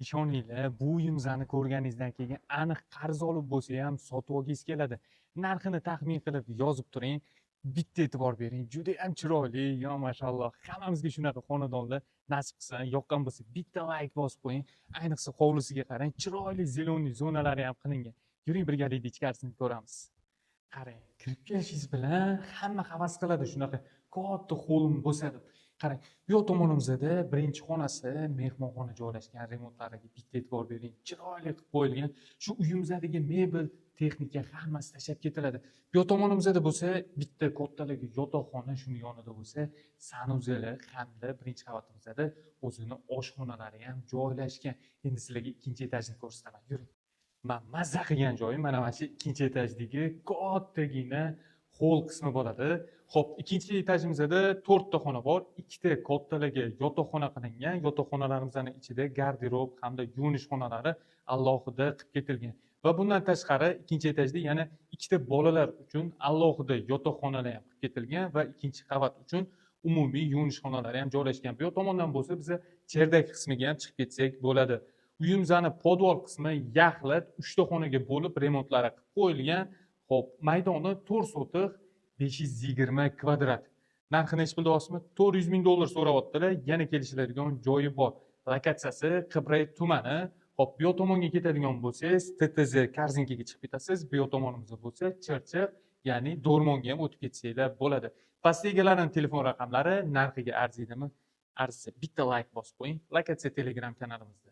Ishoninglar, bu uyimizni ko'rganingizdan keyin aniq qarz olib bo'lsa ham sotib olgingiz keladi. Narxini taxmin qilib yozib turing. Bitta e'tibor bering. Juda ham chiroyli, yo mashalloh. Hammamizga shunaqa xonadonlar nasib qilsa, yoqqan bo'lsa bitta like bosib qo'ying. Ayniqsa hovlisiga qarang, chiroyli zeleniy zonalari ham qilingan. Yuring birgalikda ichkarisini ko'ramiz. Qarang, kirib kelishingiz bilan hamma havas qiladi shunaqa katta hovlim bo'lsa deb. Qarang, bu yoq tomonimizda birinchi xonasi, mehmonxona joylashgan, remontlariga bitta e'tibor bering. Chiroyli qilib qo'yilgan. Shu uyimizdagi mebel, texnika hammasi tashlab ketiladi. Bu yoq tomonimizda bo'lsa, bitta kattaligi yotoqxona, shuni yonida bo'lsa, sanuzelar hamda birinchi qavatimizda o'zini oshxonalari ham joylashgan. Endi sizlarga ikkinchi etajni ko'rsataman. Yuring. Mazza qilgan joyi mana shu ikkinchi etajdagi kattagina hol qismi bo'ladi. Xo'p, ikkinchi etajimizda 4 ta xona bor. Ikkita kattalarga yotoqxona qilingan. Yotoqxonalarimizning ichida garderob hamda yuvinish xonalari alohida qilib ketilgan. Va bundan tashqari ikkinchi etajda yana ikkita bolalar uchun alohida yotoqxonalar ham qilib ketilgan va ikkinchi qavat uchun umumiy yuvinish xonalari ham joylashgan. Bu tomondan bo'lsa, biz cherdak qismiga ham chiqib ketsak bo'ladi. Uyimizni podval qismi yaxlit 3 ta xonaga bo'lib remontlari qilib qo'yilgan. Xo'p, maydoni 4 sotiq 520 kvadrat. Narxini hech bildiryapsizmi? $400,000 so'rayaptilar. Yana kelishiladigan joyi bor. Lokatsiyasi Qibray tumani. Xo'p, bu yoq tomonga ketadigan bo'lsangiz, TTZ Karzinkaga chiqib ketasiz. Bu yoq tomonimizda bo'lsa, Chirchiq, ya'ni Do'rmonga ham o'tib ketsanglar bo'ladi. Pastda egalarining telefon raqamlari narxiga arziydimi? Arzisa bitta like bosib qo'ying. Lokatsiya Telegram kanalimizda.